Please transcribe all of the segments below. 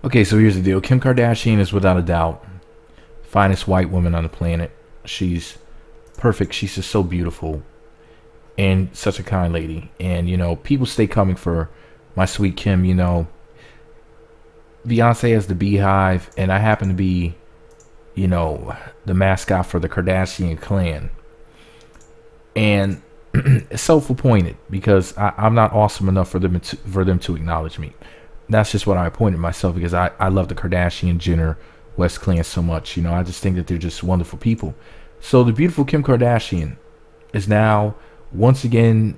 Okay, so here's the deal. Kim Kardashian is without a doubt finest white woman on the planet. She's perfect. She's just so beautiful and such a kind lady. And people stay coming for my sweet Kim. Beyonce has the Beehive, and I happen to be, the mascot for the Kardashian clan. And it's self-appointed because I'm not awesome enough for them to acknowledge me. That's just what I appointed myself because I love the Kardashian Jenner West clan so much. I just think that they're just wonderful people. So the beautiful Kim Kardashian is now once again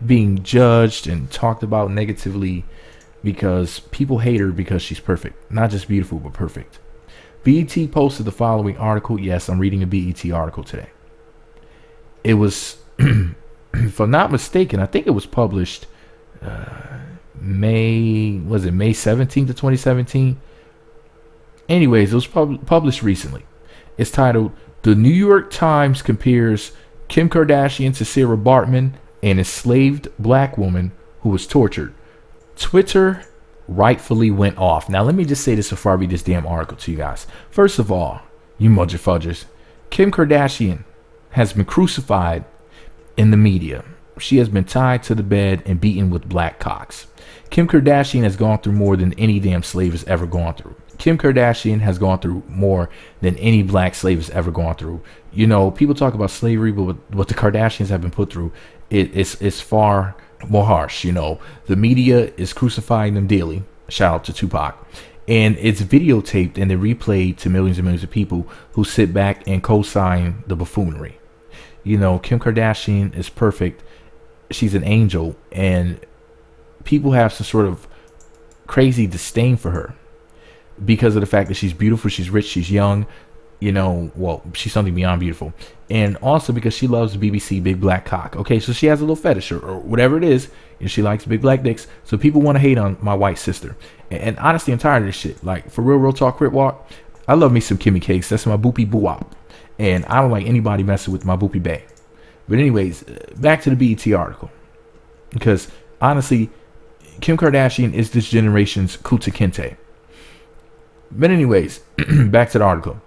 being judged and talked about negatively because people hate her because she's perfect. Not just beautiful, but perfect. BET posted the following article. Yes, I'm reading a BET article today. It was, if I'm not mistaken, I think it was published May 17th of 2017? Anyways, it was published recently. It's titled, "The New York Times Compares Kim Kardashian to Sarah Baartman, an enslaved black woman who was tortured." Twitter rightfully went off. Now, let me just say this before I read this damn article to you guys. First of all, you mudger fudgers, Kim Kardashian has been crucified in the media. She has been tied to the bed and beaten with black cocks. Kim Kardashian has gone through more than any damn slave has ever gone through. Kim Kardashian has gone through more than any black slave has ever gone through. People talk about slavery, but what the Kardashians have been put through, it's far more harsh. The media is crucifying them daily. Shout out to Tupac. And it's videotaped and then replayed to millions and millions of people who sit back and co-sign the buffoonery. Kim Kardashian is perfect. She's an angel, and people have some sort of crazy disdain for her because of the fact that she's beautiful, she's rich, she's young. She's something beyond beautiful. And also because she loves BBC Big Black Cock. Okay, so she has a little fetish or whatever it is, and she likes big black dicks. So people want to hate on my white sister. And honestly, I'm tired of this shit. Like, for real talk, Crip Walk, I love me some Kimmy Cakes. That's my boopy boo-wop. And I don't like anybody messing with my boopy bae. But anyways, back to the BET article. Because honestly, Kim Kardashian is this generation's Kunta Kinte. But anyways, back to the article.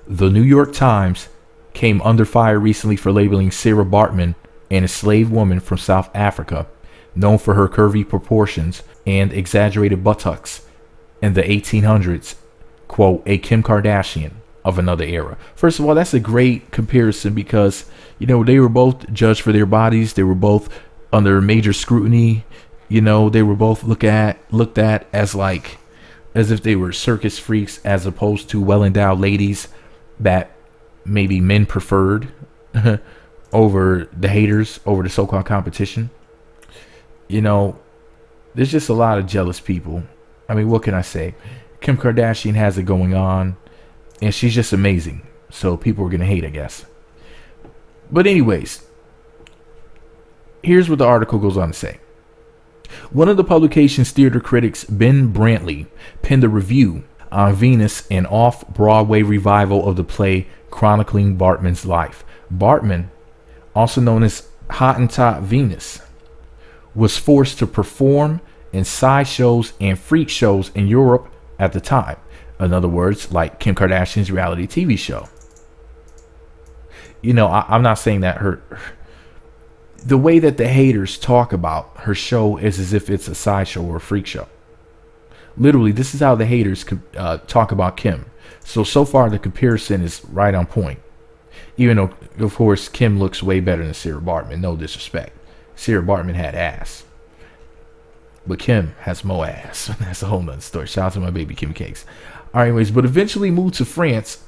The New York Times came under fire recently for labeling Sarah Baartman, an enslaved woman from South Africa, known for her curvy proportions and exaggerated buttocks in the 1800s, quote, a Kim Kardashian of another era. First of all, that's a great comparison because, they were both judged for their bodies. They were both under major scrutiny. They were both looked at as if they were circus freaks as opposed to well-endowed ladies that maybe men preferred over the haters, over the so-called competition. There's just a lot of jealous people. I mean, what can I say? Kim Kardashian has it going on, and she's just amazing. So people are going to hate, I guess. But anyways, here's what the article goes on to say. One of the publication's theater critics, Ben Brantley, penned a review on Venus, an off-Broadway revival of the play chronicling Baartman's life. Baartman, also known as Hottentot Venus, was forced to perform in sideshows and freak shows in Europe at the time. In other words, like Kim Kardashian's reality TV show. I'm not saying that the way that the haters talk about her show is as if it's a sideshow or a freak show. Literally, this is how the haters talk about Kim. So far, the comparison is right on point. Even though, of course, Kim looks way better than Sarah Baartman. No disrespect. Sarah Baartman had ass. But Kim has more ass. That's a whole nother story. Shout out to my baby Kim Cakes. All right, anyways, but eventually moved to France,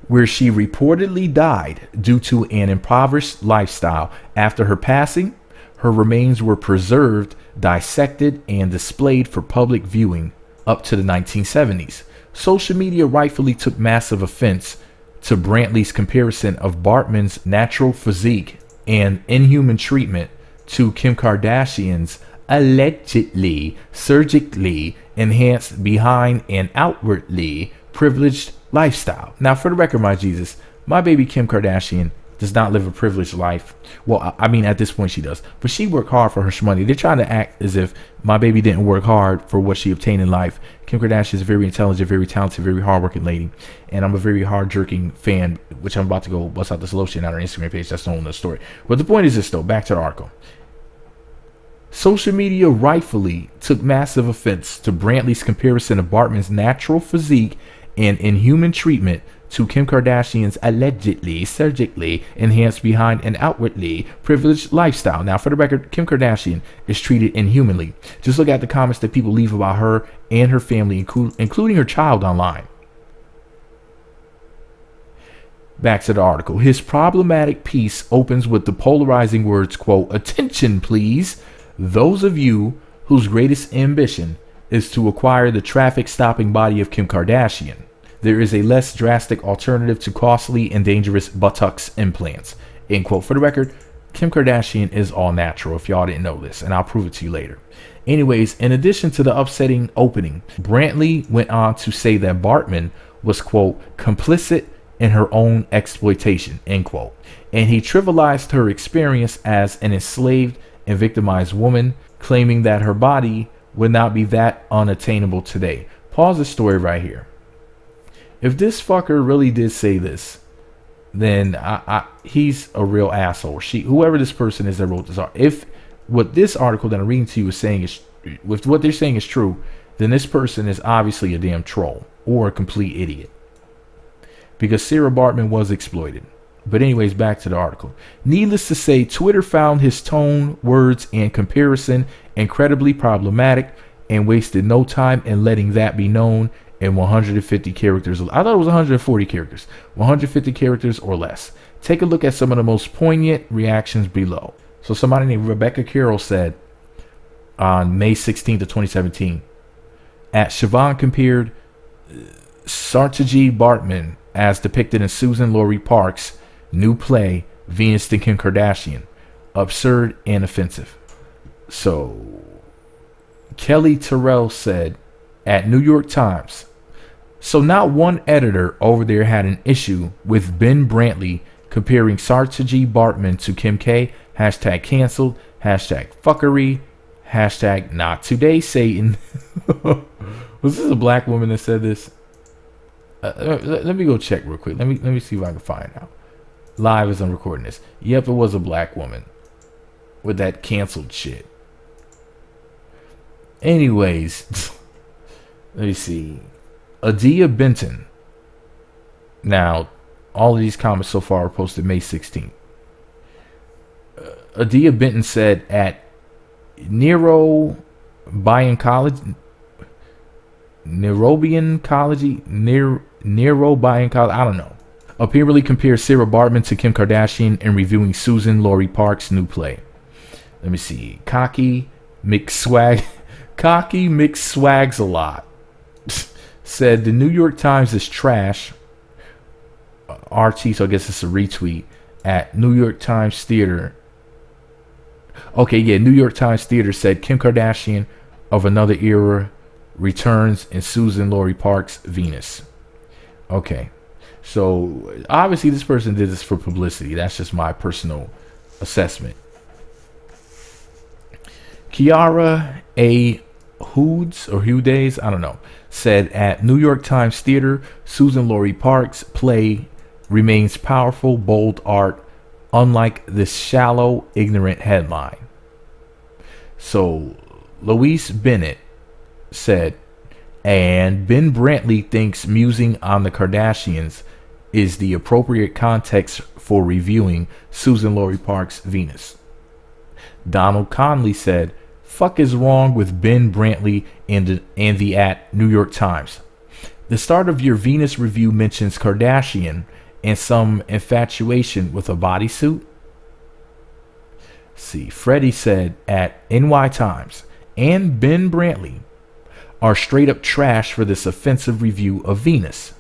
where she reportedly died due to an impoverished lifestyle. After her passing, her remains were preserved, dissected, and displayed for public viewing up to the 1970s. Social media rightfully took massive offense to Brantley's comparison of Baartman's natural physique and inhuman treatment to Kim Kardashian's allegedly surgically enhanced behind and outwardly privileged lifestyle. Now, for the record, my Jesus, my baby Kim Kardashian does not live a privileged life. Well, I mean, at this point she does, but she worked hard for her money. They're trying to act as if my baby didn't work hard for what she obtained in life. Kim Kardashian is a very intelligent, very talented, very hardworking lady, and I'm a very hard-jerking fan, which I'm about to go bust out this lotion on her Instagram page. That's the whole other story. But the point is this, though. Back to the article. Social media rightfully took massive offense to Brantley's comparison of Baartman's natural physique and inhuman treatment to Kim Kardashian's allegedly surgically enhanced behind an outwardly privileged lifestyle. Now, for the record, Kim Kardashian is treated inhumanly. Just look at the comments that people leave about her and her family, including her child, online. Back to the article. His problematic piece opens with the polarizing words, quote, "Attention, please. Those of you whose greatest ambition is to acquire the traffic-stopping body of Kim Kardashian. There is a less drastic alternative to costly and dangerous buttocks implants." End quote. For the record, Kim Kardashian is all natural, if y'all didn't know this, and I'll prove it to you later. Anyways, in addition to the upsetting opening, Brantley went on to say that Baartman was, quote, "complicit in her own exploitation," end quote. And he trivialized her experience as an enslaved and victimized woman, claiming that her body would not be that unattainable today. Pause the story right here. If this fucker really did say this, then he's a real asshole. Whoever this person is that wrote this article, if what this article that I'm reading to you is saying is, if what they're saying is true, then this person is obviously a damn troll or a complete idiot, because Sarah Baartman was exploited. But anyways, back to the article. Needless to say, Twitter found his tone, words, and comparison incredibly problematic and wasted no time in letting that be known in 150 characters. I thought it was 140 characters. 150 characters or less. Take a look at some of the most poignant reactions below. So somebody named Rebecca Carroll said on May 16th of 2017, at Siobhan compared Sarah Baartman as depicted in Susan Laurie Parks' new play, Venus to Kim Kardashian. Absurd and offensive. So, Kelly Terrell said at New York Times, so not one editor over there had an issue with Ben Brantley comparing Sarah Baartman to Kim K. Hashtag canceled. Hashtag fuckery. Hashtag not today, Satan. Was this a black woman that said this? Let me go check real quick. Let me see if I can find out. Live as I'm recording this. Yep, it was a black woman with that canceled shit. Anyways, let me see. Adia Benton. Now, all of these comments so far are posted May 16th. Adia Benton said at Nairobian College, I don't know. Apparently compares Sarah Baartman to Kim Kardashian in reviewing Susan Laurie Parks' new play. Let me see. Cocky McSwags a lot. Said the New York Times is trash. RT, so I guess it's a retweet at New York Times Theater. Okay, yeah, New York Times Theater said Kim Kardashian of another era returns in Susan Laurie Parks' Venus. Okay. So obviously this person did this for publicity. That's just my personal assessment. Kiara A. Hudes, I don't know, said at New York Times Theater, Susan Laurie Parks' play remains powerful, bold art, unlike this shallow, ignorant headline. So Louise Bennett said, and Ben Brantley thinks musing on the Kardashians is the appropriate context for reviewing Susan Laurie Parks' Venus. Donald Conley said, fuck is wrong with Ben Brantley and the at New York Times. The start of your Venus review mentions Kardashian and some infatuation with a bodysuit. See, Freddie said at NY Times, and Ben Brantley are straight up trash for this offensive review of Venus.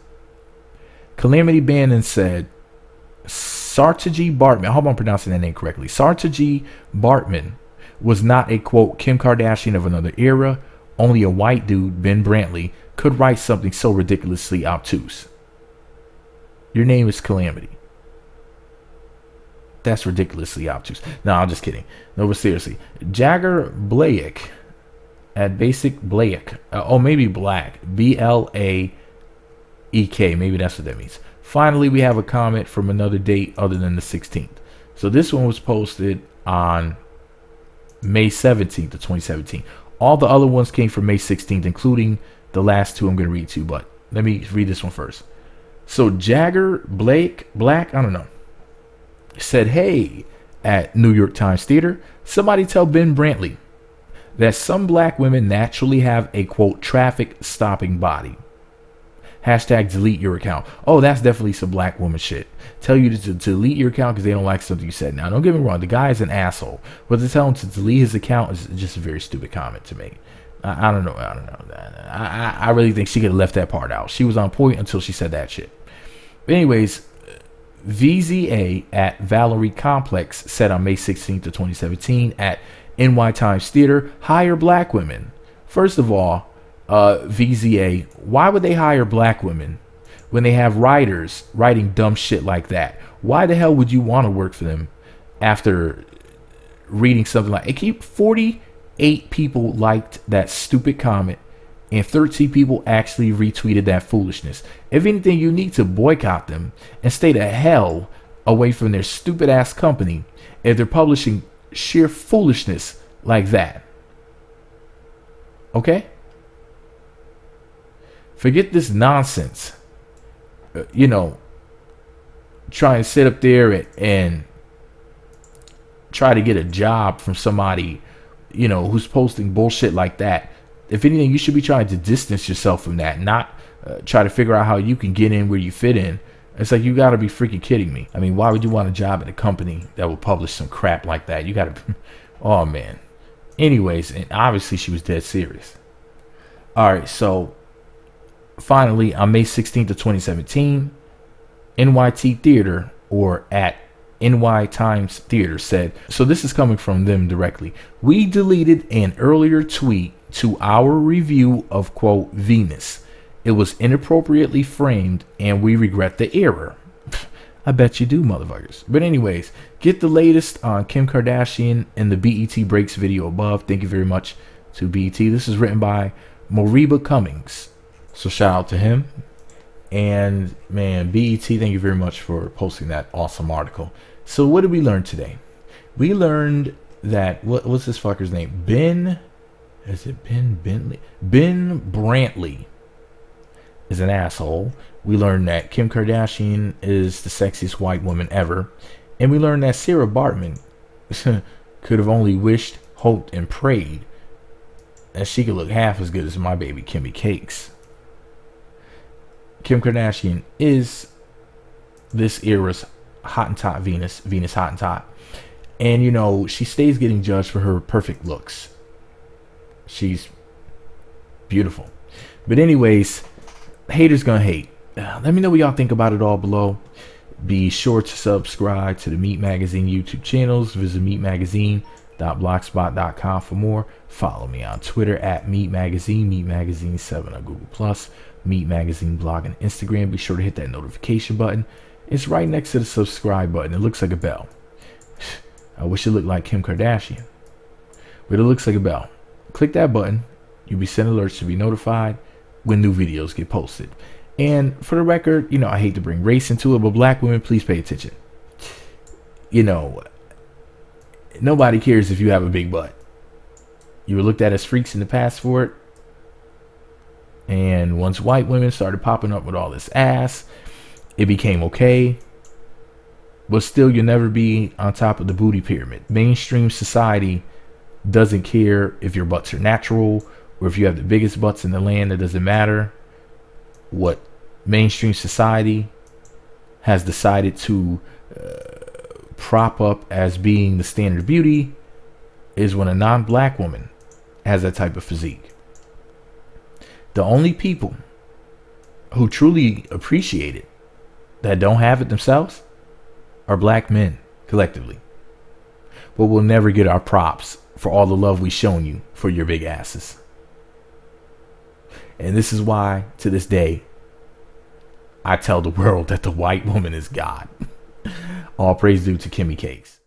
Calamity Bannon said, Sarah Baartman, I hope I'm pronouncing that name correctly. Sarah Baartman was not a, quote, Kim Kardashian of another era. Only a white dude, Ben Brantley, could write something so ridiculously obtuse. Your name is Calamity. That's ridiculously obtuse. No, I'm just kidding. No, but seriously, Jagger Blake at Basic Blake. Maybe Black. Blaek. Maybe that's what that means. Finally, we have a comment from another date other than the 16th. So this one was posted on May 17th of 2017. All the other ones came from May 16th, including the last two I'm going to read to you. But let me read this one first. So Jagger Black, I don't know, said, hey, at New York Times Theater, somebody tell Ben Brantley that some black women naturally have a, quote, traffic stopping body. Hashtag delete your account. Oh, that's definitely some black woman shit. Tell you to delete your account because they don't like something you said. Now, don't get me wrong. The guy is an asshole. But to tell him to delete his account is just a very stupid comment to make. I don't know. I really think she could have left that part out. She was on point until she said that shit. But anyways, VZA at Valerie Complex said on May 16th of 2017 at NY Times Theater, hire black women. First of all, VZA, why would they hire black women when they have writers writing dumb shit like that? Why the hell would you want to work for them after reading something like 48 people liked that stupid comment and 13 people actually retweeted that foolishness? If anything, you need to boycott them and stay the hell away from their stupid ass company if they're publishing sheer foolishness like that. Okay? Forget this nonsense. Try and sit up there and try to get a job from somebody, who's posting bullshit like that. If anything, you should be trying to distance yourself from that, not try to figure out how you can get in where you fit in. It's like, you got to be freaking kidding me. I mean, why would you want a job at a company that will publish some crap like that? You got to, oh man. Anyways, and obviously she was dead serious. All right, so finally, on May 16th of 2017, NYT Theater, or at NY Times Theater, said, so this is coming from them directly, we deleted an earlier tweet to our review of, quote, Venus. It was inappropriately framed, and we regret the error. I bet you do, motherfuckers. But anyways, get the latest on Kim Kardashian in the BET Breaks video above. Thank you very much to BET. This is written by Moriba Cummings. So shout out to him. And man, BET, thank you very much for posting that awesome article. So what did we learn today? We learned that, what's this fucker's name? Ben Brantley is an asshole. We learned that Kim Kardashian is the sexiest white woman ever. And we learned that Sarah Baartman could have only wished, hoped, and prayed that she could look half as good as my baby Kimmy Cakes. Kim Kardashian is this era's Hottentot Venus Hottentot. And, she stays getting judged for her perfect looks. She's beautiful. But anyways, haters gonna hate. Let me know what y'all think about it all below. Be sure to subscribe to the Meat Magazine YouTube channels. Visit meatmagazine.blogspot.com for more. Follow me on Twitter at Meat Magazine, Meat Magazine 7 on Google+, Meat Magazine blog and Instagram. Be sure to hit that notification button. It's right next to the subscribe button. It looks like a bell. I wish it looked like Kim Kardashian, but it looks like a bell. Click that button. You'll be sent alerts to be notified when new videos get posted. And for the record, I hate to bring race into it, but black women, please pay attention. Nobody cares if you have a big butt. You were looked at as freaks in the past for it. And once white women started popping up with all this ass, it became okay. But still, you'll never be on top of the booty pyramid. Mainstream society doesn't care if your butts are natural or if you have the biggest butts in the land. It doesn't matter. What mainstream society has decided to prop up as being the standard of beauty is when a non-black woman has that type of physique. The only people who truly appreciate it that don't have it themselves are black men collectively. But we'll never get our props for all the love we've shown you for your big asses. And this is why, to this day, I tell the world that the white woman is God. All praise due to Kimmy Cakes.